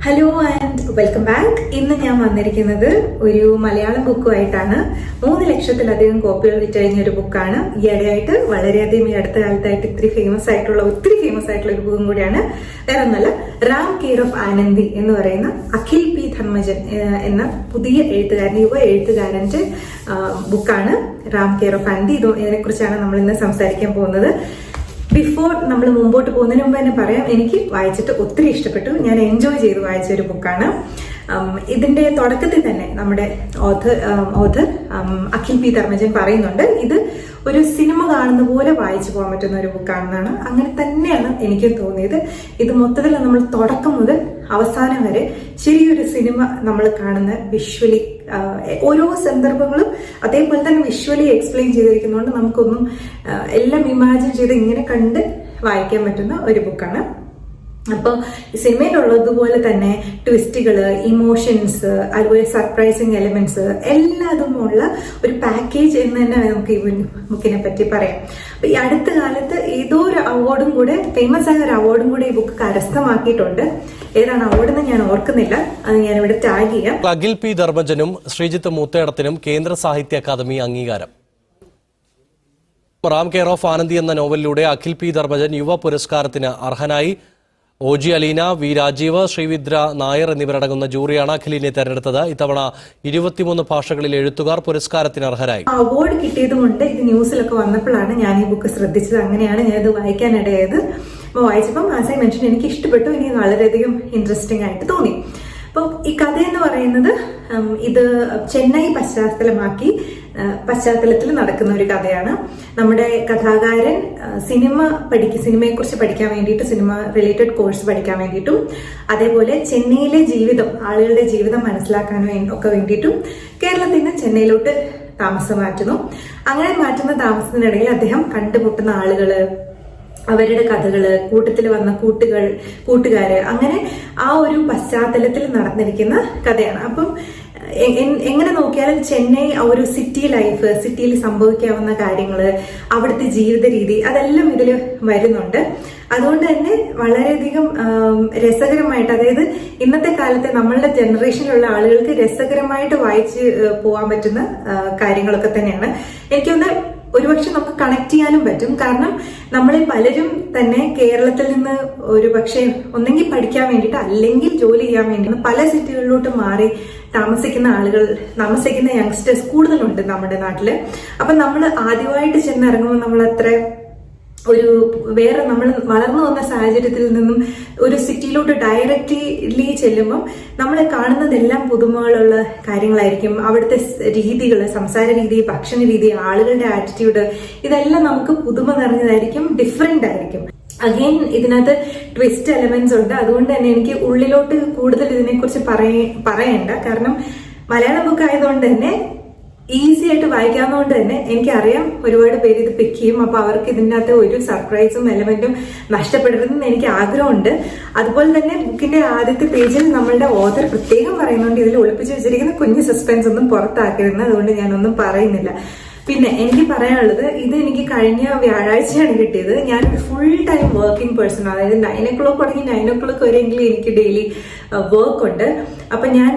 Hello and welcome back. ഇന്ന് ഞാൻ വന്നിരിക്കുന്നത് ഒരു മലയാളം ബുക്കുമായിട്ടാണ്. 3 ലക്ഷത്തിലധികം കോപ്പികൾ വിറ്റഴിഞ്ഞ ഒരു ബുക്കാണ്. ഈയിടെയായിട്ട് വളരെയധികം ഈ അടുത്ത കാലത്തായിട്ട് ഒത്തിരി ഫേമസ് ആയിട്ടുള്ള ഒരു ബുക്കും കൂടിയാണ്. വേറെ ഒന്നല്ല, റാം കെയർ ഓഫ് ആനന്ദി എന്ന് പറയുന്ന അഖിൽ പി ധർമ്മജൻ എന്ന പുതിയ യുവ എഴുത്തുകാരന്റെ ബുക്കാണ് റാം കെയർ ഓഫ് ആനന്ദി. ഇതിനെക്കുറിച്ചാണ് നമ്മൾ ഇന്ന് സംസാരിക്കാൻ പോകുന്നത്. ബിഫോർ നമ്മൾ മുമ്പോട്ട് പോകുന്നതിന് മുമ്പ് തന്നെ പറയാം, എനിക്ക് വായിച്ചിട്ട് ഒത്തിരി ഇഷ്ടപ്പെട്ടു. ഞാൻ എൻജോയ് ചെയ്ത് വായിച്ച ഒരു ബുക്കാണ്. ഇതിന്റെ തുടക്കത്തിൽ തന്നെ നമ്മുടെ ഓഥർ അഖിൽ പി ധർമ്മജൻ പറയുന്നുണ്ട്, ഇത് ഒരു സിനിമ കാണുന്ന പോലെ വായിച്ചു പോകാൻ പറ്റുന്ന ഒരു ബുക്കാണെന്നാണ്. അങ്ങനെ തന്നെയാണ് എനിക്കും തോന്നിയത്. ഇത് മൊത്തത്തിൽ നമ്മൾ തുടക്കം മുതൽ അവസാനം വരെ ശരിയൊരു സിനിമ നമ്മൾ കാണുന്ന വിഷ്വലി ഓരോ സന്ദർഭങ്ങളും അതേപോലെ തന്നെ വിഷ്വലി എക്സ്പ്ലെയിൻ ചെയ്തിരിക്കുന്നതുകൊണ്ട് നമുക്കൊന്നും എല്ലാം ഇമാജിൻ ചെയ്ത് ഇങ്ങനെ കണ്ട് വായിക്കാൻ പറ്റുന്ന ഒരു ബുക്കാണ്. അപ്പോൾ സിനിമയിലുള്ളതുപോലെ തന്നെ ട്വിസ്റ്റുകള്, ഇമോഷൻസ്, അതുപോലെ സർപ്രൈസിങ് എലിമെന്റ്സ് എല്ലാതുമുള്ള ഒരു പാക്കേജ് എന്ന് തന്നെ നമുക്ക് ഈ ബുക്കിനെ പറ്റി പറയാം. അപ്പൊ ഈ അടുത്ത കാലത്ത് ഏതോ ഒരു അവാർഡും കൂടെ, ഫേമസ് ആയ ഒരു അവാർഡും കൂടെ ഈ ബുക്ക് കരസ്ഥമാക്കിയിട്ടുണ്ട്. ഏതാണ് അവാർഡെന്ന് ഞാൻ ഓർക്കുന്നില്ല, അത് ഞാനിവിടെ ടാഗ് ചെയ്യാം. അഖിൽ പി ധർമ്മജനും ശ്രീജിത്ത് മൂത്തേടത്തിനും കേന്ദ്ര സാഹിത്യ അക്കാദമി അംഗീകാരം. റാം കെയർ ഓഫ് ആനന്ദി എന്ന നോവലിലൂടെ അഖിൽ പി ധർമ്മജൻ യുവ പുരസ്കാരത്തിന് അർഹനായി. OG അലീന, വി രാജീവ്, ശ്രീവിദ്ര നായർ എന്നിവരടങ്ങുന്ന ജൂറിയാണ് അഖിലിനെ തെരഞ്ഞെടുത്തത്. ഇത്തവണ 23 ഭാഷകളിൽ എഴുത്തുകാർ പുരസ്കാരത്തിന് അർഹരായി. അവാർഡ് കിട്ടിയതുകൊണ്ട് ഇത് ന്യൂസിലൊക്കെ വന്നപ്പോഴാണ് ഞാൻ ഈ ബുക്ക് ശ്രദ്ധിച്ചത്. അങ്ങനെയാണ് ഞാനിത് വായിക്കാനിടയായത്. അപ്പോൾ വായിച്ചപ്പം ആസ് ഐ മെൻഷൻ എനിക്ക് ഇഷ്ടപ്പെട്ടു. എനിക്ക് വളരെയധികം ഇൻട്രസ്റ്റിംഗ് ആയിട്ട് തോന്നി. അപ്പോൾ ഈ കഥ എന്ന് പറയുന്നത് ഇത് ചെന്നൈ പശ്ചാത്തലത്തിൽ നടക്കുന്ന ഒരു കഥയാണ്. നമ്മുടെ കഥാകാരൻ സിനിമയെക്കുറിച്ച് പഠിക്കാൻ വേണ്ടിയിട്ട്, സിനിമ റിലേറ്റഡ് കോഴ്സ് പഠിക്കാൻ വേണ്ടിയിട്ടും, അതേപോലെ ചെന്നൈയിലെ ആളുകളുടെ ജീവിതം മനസ്സിലാക്കാനും ഒക്കെ വേണ്ടിയിട്ടും കേരളത്തിൽ നിന്ന് ചെന്നൈയിലോട്ട് താമസം മാറ്റുന്നു. അങ്ങനെ മാറ്റുന്ന താമസത്തിനിടയിൽ അദ്ദേഹം കണ്ടുമുട്ടുന്ന ആളുകള്, അവരുടെ കഥകള്, കൂട്ടത്തിൽ വന്ന കൂട്ടുകാര്, അങ്ങനെ ആ ഒരു പശ്ചാത്തലത്തിൽ നടന്നിരിക്കുന്ന കഥയാണ്. അപ്പം എങ്ങനെ നോക്കിയാലും ചെന്നൈ ആ ഒരു സിറ്റിയിൽ സംഭവിക്കാവുന്ന കാര്യങ്ങള്, അവിടുത്തെ ജീവിത രീതി, അതെല്ലാം ഇതിൽ വരുന്നുണ്ട്. അതുകൊണ്ട് തന്നെ വളരെയധികം രസകരമായിട്ട്, അതായത് ഇന്നത്തെ കാലത്തെ നമ്മളുടെ ജനറേഷനിലുള്ള ആളുകൾക്ക് രസകരമായിട്ട് വായിച്ച് പോകാൻ പറ്റുന്ന കാര്യങ്ങളൊക്കെ തന്നെയാണ്. എനിക്കൊന്ന് ഒരുപക്ഷെ നമുക്ക് കണക്ട് ചെയ്യാനും പറ്റും. കാരണം നമ്മളിൽ പലരും തന്നെ കേരളത്തിൽ നിന്ന് ഒരുപക്ഷെ ഒന്നെങ്കിൽ പഠിക്കാൻ വേണ്ടിയിട്ട് അല്ലെങ്കിൽ ജോലി ചെയ്യാൻ വേണ്ടി പല സിറ്റികളിലോട്ട് മാറി താമസിക്കുന്ന യങ്സ്റ്റേഴ്സ് കൂടുതലുണ്ട് നമ്മുടെ നാട്ടില്. അപ്പൊ നമ്മൾ ആദ്യമായിട്ട് ചെന്നിറങ്ങുമ്പോൾ നമ്മൾ നമ്മൾ വളർന്നു വന്ന സാഹചര്യത്തിൽ നിന്നും ഒരു സിറ്റിയിലോട്ട് ഡയറക്റ്റ്ലി ചെല്ലുമ്പോൾ നമ്മൾ കാണുന്നതെല്ലാം പുതുമകളുള്ള കാര്യങ്ങളായിരിക്കും. അവിടുത്തെ രീതികൾ, സംസാര രീതി, ഭക്ഷണ രീതി, ആളുകളുടെ ആറ്റിറ്റ്യൂഡ്, ഇതെല്ലാം നമുക്ക് പുതുമ നിറഞ്ഞതായിരിക്കും, ഡിഫറെന്റ് ആയിരിക്കും. അഗെയിൻ ഇതിനകത്ത് ട്വിസ്റ്റ് എലമെന്റ്സ് ഉണ്ട്. അതുകൊണ്ട് തന്നെ എനിക്ക് ഉള്ളിലോട്ട് കൂടുതൽ ഇതിനെക്കുറിച്ച് പറയണ്ട. കാരണം മലയാളം ബുക്ക് ആയതുകൊണ്ട് തന്നെ ഈസി ആയിട്ട് വായിക്കാവുന്നതുകൊണ്ട് തന്നെ എനിക്കറിയാം ഒരുപാട് പേര് ഇത് പിക്ക് ചെയ്യും. അപ്പൊ അവർക്ക് ഇതിൻ്റെ അകത്ത് ഒരു സർപ്രൈസും എലമെന്റും നഷ്ടപ്പെടരുതെന്ന് എനിക്ക് ആഗ്രഹമുണ്ട്. അതുപോലെ തന്നെ ബുക്കിന്റെ ആദ്യത്തെ പേജിൽ നമ്മളുടെ ഓഥർ പ്രത്യേകം പറയുന്നുണ്ട്, ഇതിൽ ഒളിപ്പിച്ച് വെച്ചിരിക്കുന്ന കുഞ്ഞു സസ്പെൻസ് ഒന്നും പുറത്താക്കരുതെന്ന്. അതുകൊണ്ട് ഞാനൊന്നും പറയുന്നില്ല. പിന്നെ എനിക്ക് പറയാനുള്ളത്, ഇത് എനിക്ക് കഴിഞ്ഞ വ്യാഴാഴ്ചയാണ് കിട്ടിയത്. ഞാനൊരു ഫുൾ ടൈം വർക്കിംഗ് പേഴ്സൺ, അതായത് 9 o'clock തുടങ്ങി 9 o'clock വരെയെങ്കിലും എനിക്ക് ഡെയിലി വർക്ക് ഉണ്ട്. അപ്പൊ ഞാൻ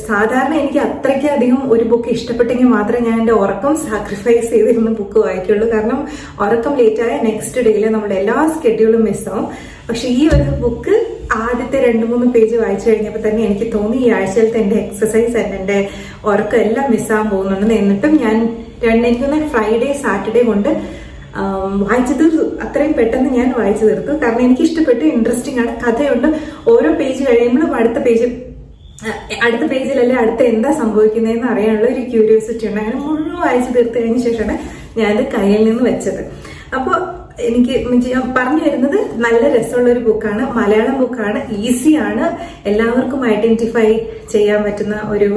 സാധാരണ എനിക്ക് അത്രയ്ക്കധികം ഒരു ബുക്ക് ഇഷ്ടപ്പെട്ടെങ്കിൽ മാത്രമേ ഞാൻ എൻ്റെ ഉറക്കം സാക്രിഫൈസ് ചെയ്തിരുന്ന ബുക്ക് വായിക്കുള്ളൂ. കാരണം ഉറക്കം ലേറ്റായ നെക്സ്റ്റ് ഡേയില് നമ്മുടെ എല്ലാ സ്കെഡ്യൂളും മിസ്സാവും. പക്ഷെ ഈ ഒരു ബുക്ക് ആദ്യത്തെ 2-3 പേജ് വായിച്ചു കഴിഞ്ഞപ്പോൾ തന്നെ എനിക്ക് തോന്നി ഈ ആഴ്ചയിലത്തെ എൻ്റെ എക്സസൈസ് എൻ്റെ ഉറക്കം എല്ലാം മിസ്സാകാൻ പോകുന്നുണ്ടെന്ന്. എന്നിട്ടും ഞാൻ എനിക്കൊന്ന് ഫ്രൈഡേ സാറ്റർഡേ കൊണ്ട് വായിച്ചത് അത്രയും പെട്ടെന്ന് ഞാൻ വായിച്ചു തീർത്തു. കാരണം എനിക്ക് ഇഷ്ടപ്പെട്ടു, ഇൻട്രസ്റ്റിംഗ് ആണ്, കഥയുണ്ട്. ഓരോ പേജ് കഴിയുമ്പോഴും അടുത്ത പേജിലല്ലേ അടുത്ത എന്താ സംഭവിക്കുന്നതെന്ന് അറിയാനുള്ള ഒരു ക്യൂരിയോസിറ്റി ഉണ്ട്. അങ്ങനെ മുഴുവൻ വായിച്ചു തീർത്ത് കഴിഞ്ഞ ശേഷമാണ് ഞാനത് കയ്യിൽ നിന്ന് വെച്ചത്. അപ്പോൾ എനിക്ക് പറഞ്ഞു വരുന്നത്, നല്ല രസമുള്ള ഒരു ബുക്കാണ്, മലയാളം ബുക്കാണ്, ഈസിയാണ്, എല്ലാവർക്കും ഐഡന്റിഫൈ ചെയ്യാൻ പറ്റുന്ന ഒരു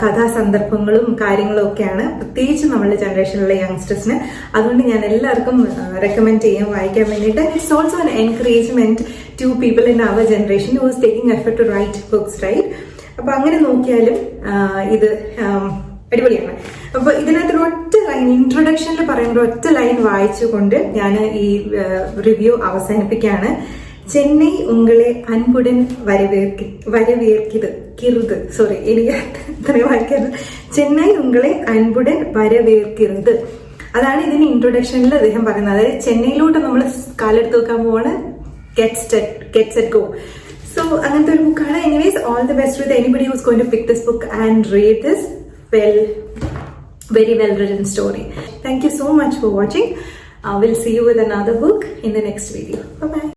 കഥാസന്ദർഭങ്ങളും കാര്യങ്ങളും ഒക്കെയാണ്, പ്രത്യേകിച്ച് നമ്മുടെ ജനറേഷനിലുള്ള യങ്സ്റ്റേഴ്സിന്. അതുകൊണ്ട് ഞാൻ എല്ലാവർക്കും റെക്കമെൻഡ് ചെയ്യാൻ വായിക്കാൻ വേണ്ടിയിട്ട്. It's also an encouragement to people in our generation who is taking effort to write books, right? അപ്പൊ അങ്ങനെ നോക്കിയാലും ഇത് അടിപൊളിയാണ്. അപ്പൊ ഇതിനകത്ത് ഒറ്റ ലൈൻ, ഇൻട്രൊഡക്ഷനിൽ പറയുമ്പോൾ ഒറ്റ ലൈൻ വായിച്ചുകൊണ്ട് ഞാൻ ഈ റിവ്യൂ അവസാനിപ്പിക്കുകയാണ്. ചെന്നൈ ഉങ്ങളെ അൻപുടൻ വരവേർക്കിരുത്. സോറി, എനിക്ക് ഇത്രയും വായിക്കരുത്. ചെന്നൈ ഉങ്ങളെ അൻപുടൻ വരവേർക്കിരുത്. അതാണ് ഇതിന്റെ ഇൻട്രൊഡക്ഷനിൽ അദ്ദേഹം പറയുന്നത്. അതായത് ചെന്നൈയിലോട്ട് നമ്മൾ കാലെടുത്ത് വെക്കാൻ പോവാണ്. Get set go. സോ അങ്ങനത്തെ ഒരു ബുക്കാണ്. Anyways, all the best with anybody who's going to pick this book and read this very well written story. Thank you so much for watching. We'll see you with another book in the next video. Bye bye.